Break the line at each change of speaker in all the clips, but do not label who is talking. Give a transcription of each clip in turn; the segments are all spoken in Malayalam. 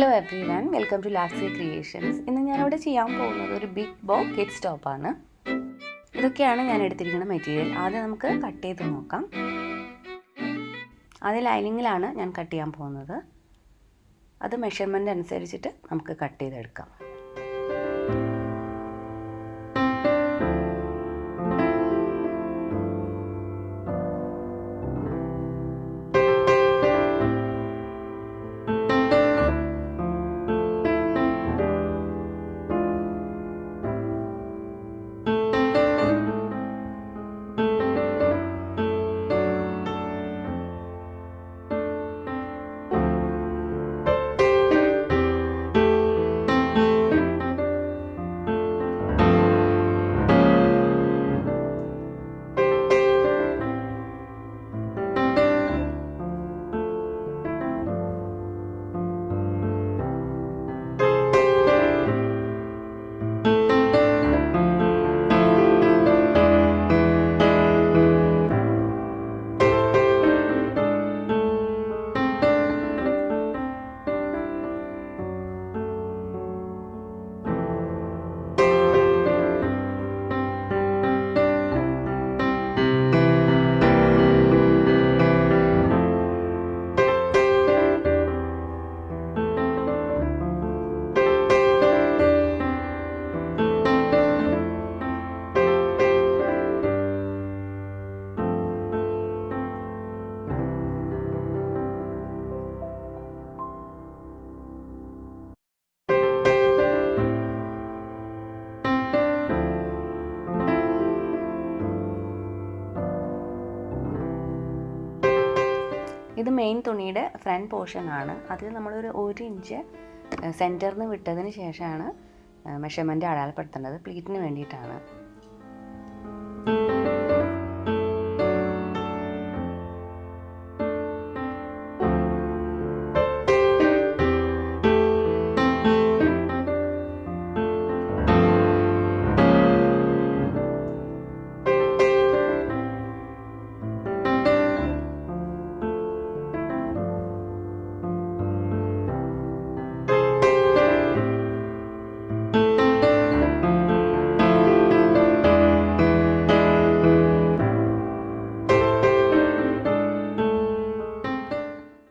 Hello everyone, welcome to Lasya creations. ഇന്ന് ഞാനിവിടെ ചെയ്യാൻ പോകുന്നത് ഒരു ബിഗ് ബോ കിഡ്സ് ടോപ്പാണ്. ഇതൊക്കെയാണ് ഞാൻ എടുത്തിരിക്കുന്ന മെറ്റീരിയൽ. ആദ്യം നമുക്ക് കട്ട് ചെയ്ത് നോക്കാം. ആദ്യം ലൈനിങ്ങിലാണ് ഞാൻ കട്ട് ചെയ്യാൻ പോകുന്നത്. അത് മെഷർമെൻ്റ് അനുസരിച്ചിട്ട് നമുക്ക് കട്ട് ചെയ്തെടുക്കാം. ഇത് മെയിൻ തുണിയുടെ ഫ്രണ്ട് പോർഷനാണ്. അതിൽ നമ്മളൊരു 1 ഇഞ്ച് സെൻറ്ററിൽ നിന്ന് വിട്ടതിന് ശേഷമാണ് മെഷർമെൻറ്റ് അടയാളപ്പെടുത്തേണ്ടത്. പ്ലീറ്റിന് വേണ്ടിയിട്ടാണ്.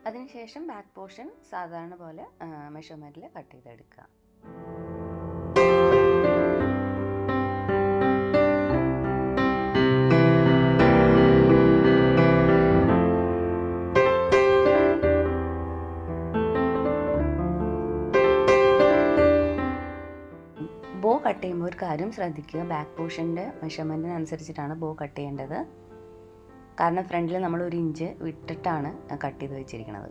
അതിനുശേഷം ബാക്ക് പോർഷൻ സാധാരണ പോലെ മെഷർമെൻറ്റിൽ കട്ട് ചെയ്തെടുക്കുക. ബോ കട്ട് ചെയ്യുമ്പോൾ ഒരു കാര്യം ശ്രദ്ധിക്കുക, ബാക്ക് പോർഷൻ്റെ മെഷർമെൻറ്റിനനുസരിച്ചിട്ടാണ് ബോ കട്ട് ചെയ്യേണ്ടത്. കാരണം ഫ്രണ്ടിൽ നമ്മൾ 1 ഇഞ്ച് വിട്ടിട്ടാണ് കട്ട് ചെയ്ത് വെച്ചിരിക്കുന്നത്.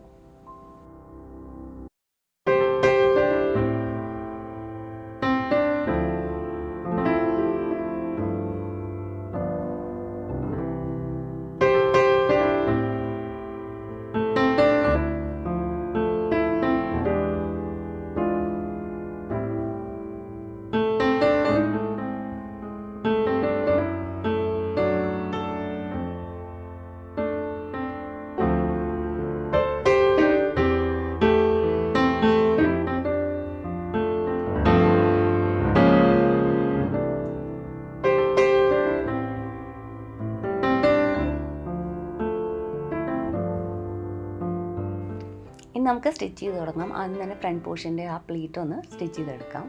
ഇനി നമുക്ക് സ്റ്റിച്ച് ചെയ്ത് തുടങ്ങാം. ആദ്യം തന്നെ ഫ്രണ്ട് പോർഷൻ്റെ ആ പ്ലീറ്റ് ഒന്ന് സ്റ്റിച്ച് ചെയ്തെടുക്കാം.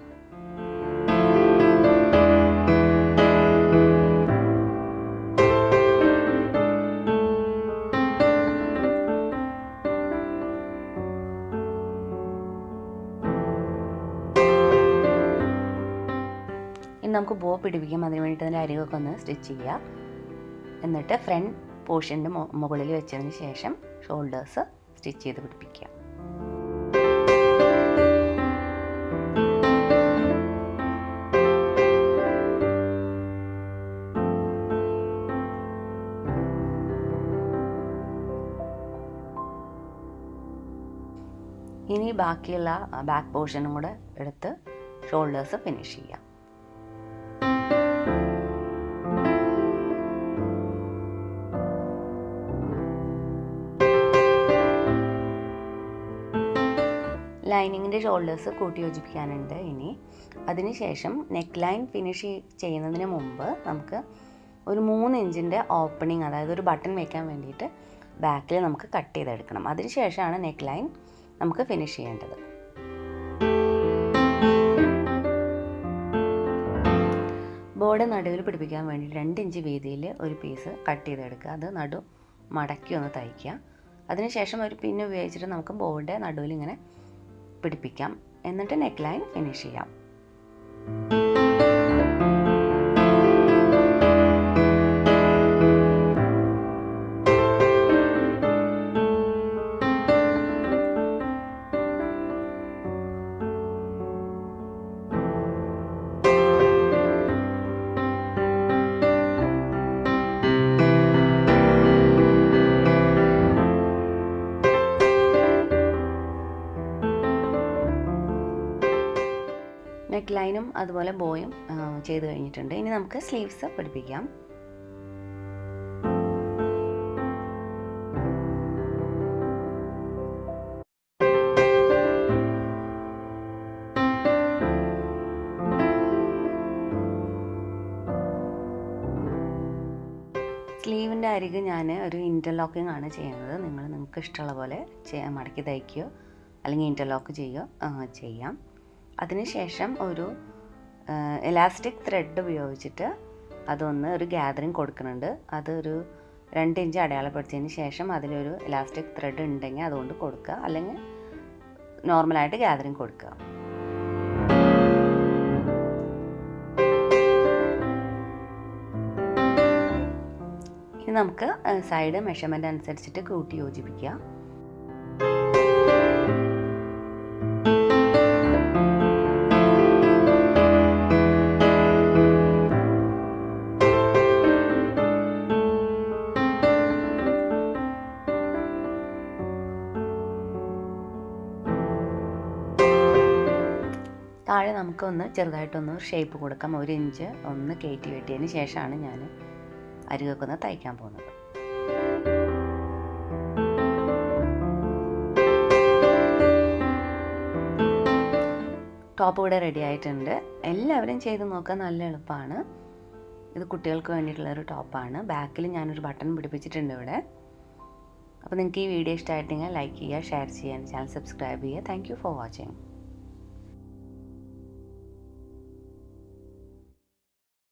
ഇനി നമുക്ക് ബോ പിടിപ്പിക്കാം. അതിന് വേണ്ടിയിട്ട് അതിൻ്റെ അരികൊക്കെ ഒന്ന് സ്റ്റിച്ച് ചെയ്യുക. എന്നിട്ട് ഫ്രണ്ട് പോർഷൻ്റെ മുകളിൽ വെച്ചതിന് ശേഷം ഷോൾഡേഴ്സ് സ്റ്റിച്ച് ചെയ്ത് പിടിപ്പിക്കുക. ഇനി ബാക്കിയുള്ള ബാക്ക് പോർഷനും കൂടെ എടുത്ത് ഷോൾഡേഴ്സ് ഫിനിഷ് ചെയ്യാം. ലൈനിങ്ങിൻ്റെ ഷോൾഡേഴ്സ് കൂട്ടി യോജിപ്പിക്കാനുണ്ട് ഇനി. അതിനുശേഷം നെക്ക് ലൈൻ ഫിനിഷ് ചെയ്യുന്നതിന് മുമ്പ് നമുക്ക് ഒരു 3 ഇഞ്ചിൻ്റെ ഓപ്പണിങ്, അതായത് ഒരു ബട്ടൺ വയ്ക്കാൻ വേണ്ടിയിട്ട് ബാക്കിൽ നമുക്ക് കട്ട് ചെയ്തെടുക്കണം. അതിനുശേഷമാണ് നെക്ക് ലൈൻ നമുക്ക് ഫിനിഷ് ചെയ്യേണ്ടത്. ബോർഡ് നടുവിൽ പിടിപ്പിക്കാൻ വേണ്ടി 2 ഇഞ്ച് വീതിയിൽ ഒരു പീസ് കട്ട് ചെയ്തെടുക്കുക. അത് നടു മടക്കി ഒന്ന് തയ്ക്കുക. അതിനുശേഷം ഒരു പിൻ ഉപയോഗിച്ചിട്ട് നമുക്ക് ബോർഡ് നടുവിൽ ഇങ്ങനെ പിടിപ്പിക്കാം. എന്നിട്ട് നെക്ക് ലൈൻ ഫിനിഷ് ചെയ്യാം. നെക്ക് ലൈനും അതുപോലെ ബോയും ചെയ്ത് കഴിഞ്ഞിട്ടുണ്ട്. ഇനി നമുക്ക് സ്ലീവ്സ് പിടിപ്പിക്കാം. സ്ലീവിൻ്റെ അരികെ ഞാൻ ഒരു ഇൻ്റർലോക്കിംഗ് ആണ് ചെയ്യുന്നത്. നിങ്ങൾക്ക് ഇഷ്ടമുള്ള പോലെ മടക്കി തയ്ക്കുകയോ അല്ലെങ്കിൽ ഇൻ്റർലോക്ക് ചെയ്യുകയോ ചെയ്യാം. അതിനുശേഷം ഒരു എലാസ്റ്റിക് ത്രെഡ് ഉപയോഗിച്ചിട്ട് അതൊന്ന് ഒരു ഗ്യാതറിങ് കൊടുക്കുന്നുണ്ട്. അതൊരു 2 ഇഞ്ച് അടയാളപ്പെടുത്തിയതിന് ശേഷം അതിലൊരു എലാസ്റ്റിക് ത്രെഡ് ഉണ്ടെങ്കിൽ അതുകൊണ്ട് കൊടുക്കുക, അല്ലെങ്കിൽ നോർമലായിട്ട് ഗ്യാതറിങ് കൊടുക്കുക. ഇനി നമുക്ക് സൈഡ് മെഷർമെൻ്റ് അനുസരിച്ചിട്ട് കൂട്ടി യോജിപ്പിക്കുക. താഴെ നമുക്കൊന്ന് ചെറുതായിട്ടൊന്ന് ഷേപ്പ് കൊടുക്കാം. 1 ഇഞ്ച് ഒന്ന് കയറ്റി വെട്ടിയതിന് ശേഷമാണ് ഞാൻ അരികൊക്കെ ഒന്ന് തയ്ക്കാൻ പോകുന്നത്. ടോപ്പ് ഇവിടെ റെഡി ആയിട്ടുണ്ട്. എല്ലാവരും ചെയ്ത് നോക്കാൻ നല്ല എളുപ്പമാണ്. ഇത് കുട്ടികൾക്ക് വേണ്ടിയിട്ടുള്ളൊരു ടോപ്പാണ്. ബാക്കിൽ ഞാനൊരു ബട്ടൺ പിടിപ്പിച്ചിട്ടുണ്ട് ഇവിടെ. അപ്പോൾ നിങ്ങൾക്ക് ഈ വീഡിയോ ഇഷ്ടമായിട്ടുണ്ടെങ്കിൽ ലൈക്ക് ചെയ്യുക, ഷെയർ ചെയ്യുക, ചാനൽ സബ്സ്ക്രൈബ് ചെയ്യുക. Thank you for watching.